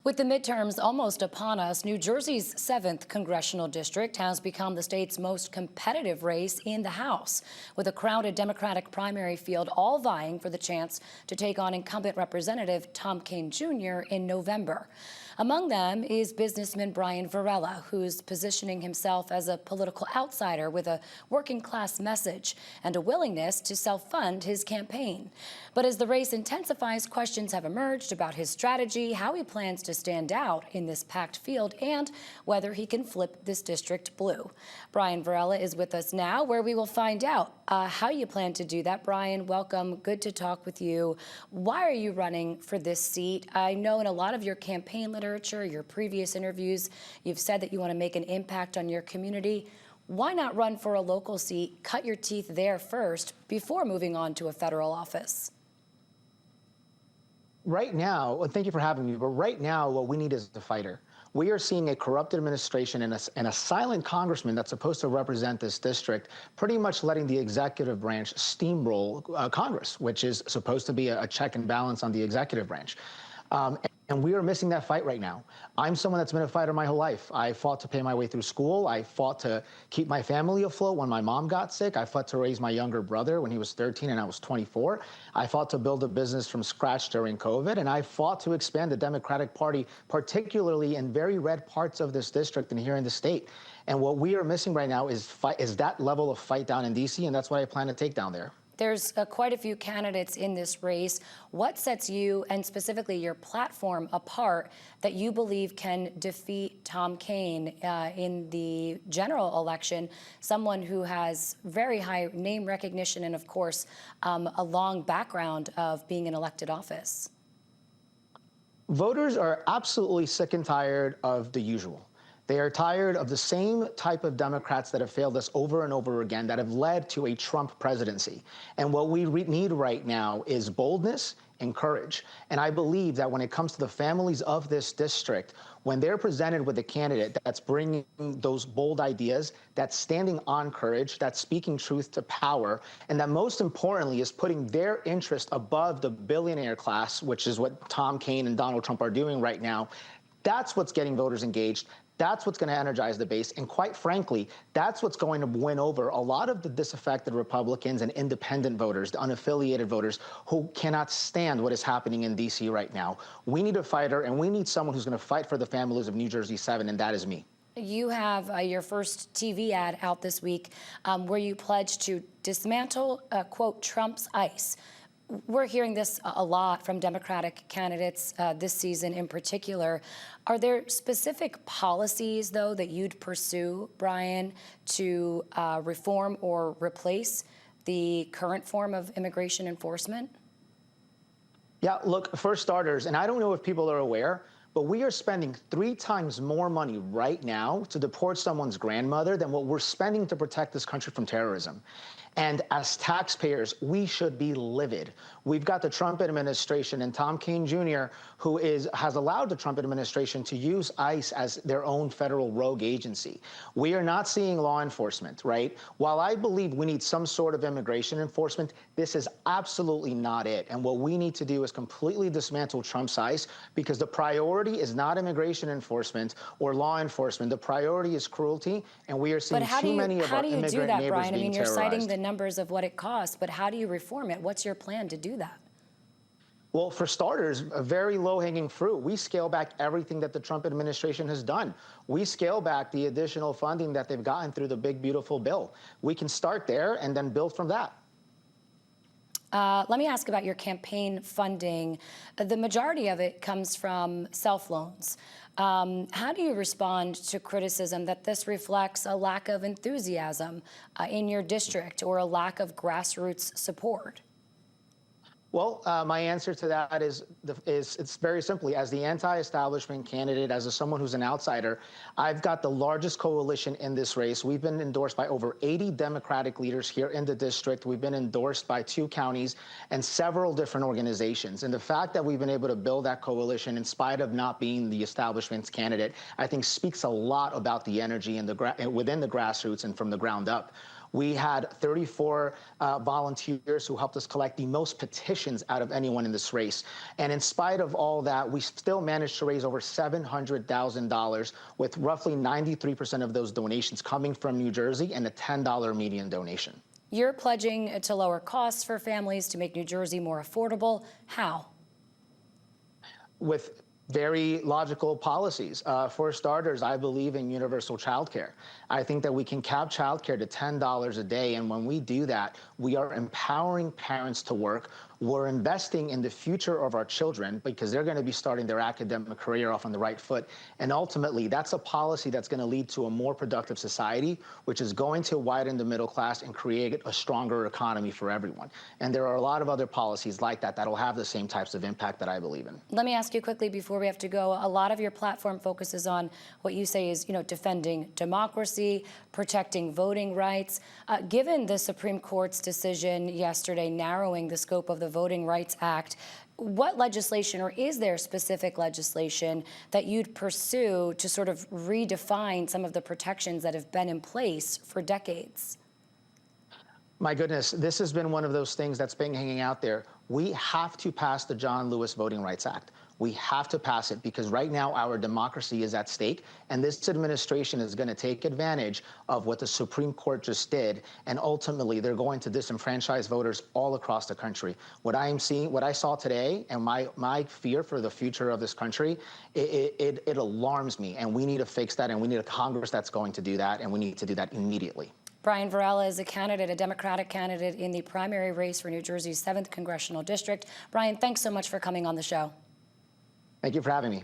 With the midterms almost upon us, New Jersey's 7th Congressional District has become the state's most competitive race in the House, with a crowded Democratic primary field all vying for the chance to take on incumbent Representative Tom Kean Jr. in November. Among them is businessman Brian Varela, who's positioning himself as a political outsider with a working-class message and a willingness to self-fund his campaign. But as the race intensifies, questions have emerged about his strategy, how he plans to stand out in this packed field, and whether he can flip this district blue. Brian Varela is with us now, where we will find out how you plan to do that. Brian, welcome. Good to talk with you. Why are you running for this seat? I know in a lot of your campaign literature, your previous interviews, you've said that you want to make an impact on your community. Why not run for a local seat, cut your teeth there first, before moving on to a federal office? Right now, well, thank you for having me, but right now what we need is a fighter. We are seeing a corrupt administration and a silent congressman that's supposed to represent this district pretty much letting the executive branch steamroll Congress, which is supposed to be a check and balance on the executive branch. And we are missing that fight right now. I'm someone that's been a fighter my whole life. I fought to pay my way through school. I fought to keep my family afloat when my mom got sick. I fought to raise my younger brother when he was 13 and I was 24. I fought to build a business from scratch during COVID. And I fought to expand the Democratic Party, particularly in very red parts of this district and here in the state. And what we are missing right now is that level of fight down in D.C., and that's what I plan to take down there. There's quite a few candidates in this race. What sets you, and specifically your platform, apart that you believe can defeat Tom Kean in the general election, someone who has very high name recognition and, of course, a long background of being in elected office? Voters are absolutely sick and tired of the usual. They are tired of the same type of Democrats that have failed us over and over again, that have led to a Trump presidency. And what we need right now is boldness and courage. And I believe that when it comes to the families of this district, when they're presented with a candidate that's bringing those bold ideas, that's standing on courage, that's speaking truth to power, and that most importantly is putting their interest above the billionaire class, which is what Tom Kean and Donald Trump are doing right now, that's what's getting voters engaged. That's what's going to energize the base. And quite frankly, that's what's going to win over a lot of the disaffected Republicans and independent voters, the unaffiliated voters who cannot stand what is happening in D.C. right now. We need a fighter, and we need someone who's going to fight for the families of New Jersey 7, and that is me. You have your first TV ad out this week where you pledge to dismantle, quote, Trump's ICE. We're hearing this a lot from Democratic candidates this season in particular. Are there specific policies, though, that you'd pursue, Brian, to reform or replace the current form of immigration enforcement? Yeah, look, for starters, and I don't know if people are aware, but we are spending 3 times more money right now to deport someone's grandmother than what we're spending to protect this country from terrorism. And as taxpayers, we should be livid. We've got the Trump administration and Tom Kean Jr., who has allowed the Trump administration to use ICE as their own federal rogue agency. We are not seeing law enforcement, right? While I believe we need some sort of immigration enforcement, this is absolutely not it. And what we need to do is completely dismantle Trump's ICE, because the priority is not immigration enforcement or law enforcement. The priority is cruelty, and we are seeing too many of our immigrant neighbors being terrorized. But how do you do that, Brian? I mean, you're citing the numbers of what it costs, but how do you reform it? What's your plan to do that? Well, for starters, a very low-hanging fruit. We scale back everything that the Trump administration has done. We scale back the additional funding that they've gotten through the big, beautiful bill. We can start there and then build from that. Let me ask about your campaign funding. The majority of it comes from self-loans. How do you respond to criticism that this reflects a lack of enthusiasm in your district or a lack of grassroots support? Well, my answer to that is it's very simply, as the anti-establishment candidate, as someone who's an outsider, I've got the largest coalition in this race. We've been endorsed by over 80 Democratic leaders here in the district. We've been endorsed by 2 counties and several different organizations. And the fact that we've been able to build that coalition in spite of not being the establishment's candidate, I think speaks a lot about the energy within the grassroots and from the ground up. We had 34 volunteers who helped us collect the most petitions out of anyone in this race. And in spite of all that, we still managed to raise over $700,000, with roughly 93% of those donations coming from New Jersey and a $10 median donation. You're pledging to lower costs for families to make New Jersey more affordable. How? With very logical policies. For starters, I believe in universal childcare. I think that we can cap childcare to $10 a day, and when we do that, we are empowering parents to work. We're investing in the future of our children because they're going to be starting their academic career off on the right foot. And ultimately, that's a policy that's going to lead to a more productive society, which is going to widen the middle class and create a stronger economy for everyone. And there are a lot of other policies like that that'll have the same types of impact that I believe in. Let me ask you quickly before we have to go. A lot of your platform focuses on what you say is, defending democracy, protecting voting rights. Given the Supreme Court's decision yesterday narrowing the scope of the Voting Rights Act, what legislation, or is there specific legislation that you'd pursue to sort of redefine some of the protections that have been in place for decades? My goodness, this has been one of those things that's been hanging out there. We have to pass the John Lewis Voting Rights Act. We have to pass it because right now our democracy is at stake, and this administration is going to take advantage of what the Supreme Court just did, and ultimately they're going to disenfranchise voters all across the country. What I am seeing, what I saw today, and my fear for the future of this country, it alarms me, and we need to fix that, and we need a Congress that's going to do that, and we need to do that immediately. Brian Varela is a candidate, a Democratic candidate in the primary race for New Jersey's 7th Congressional District. Brian, thanks so much for coming on the show. Thank you for having me.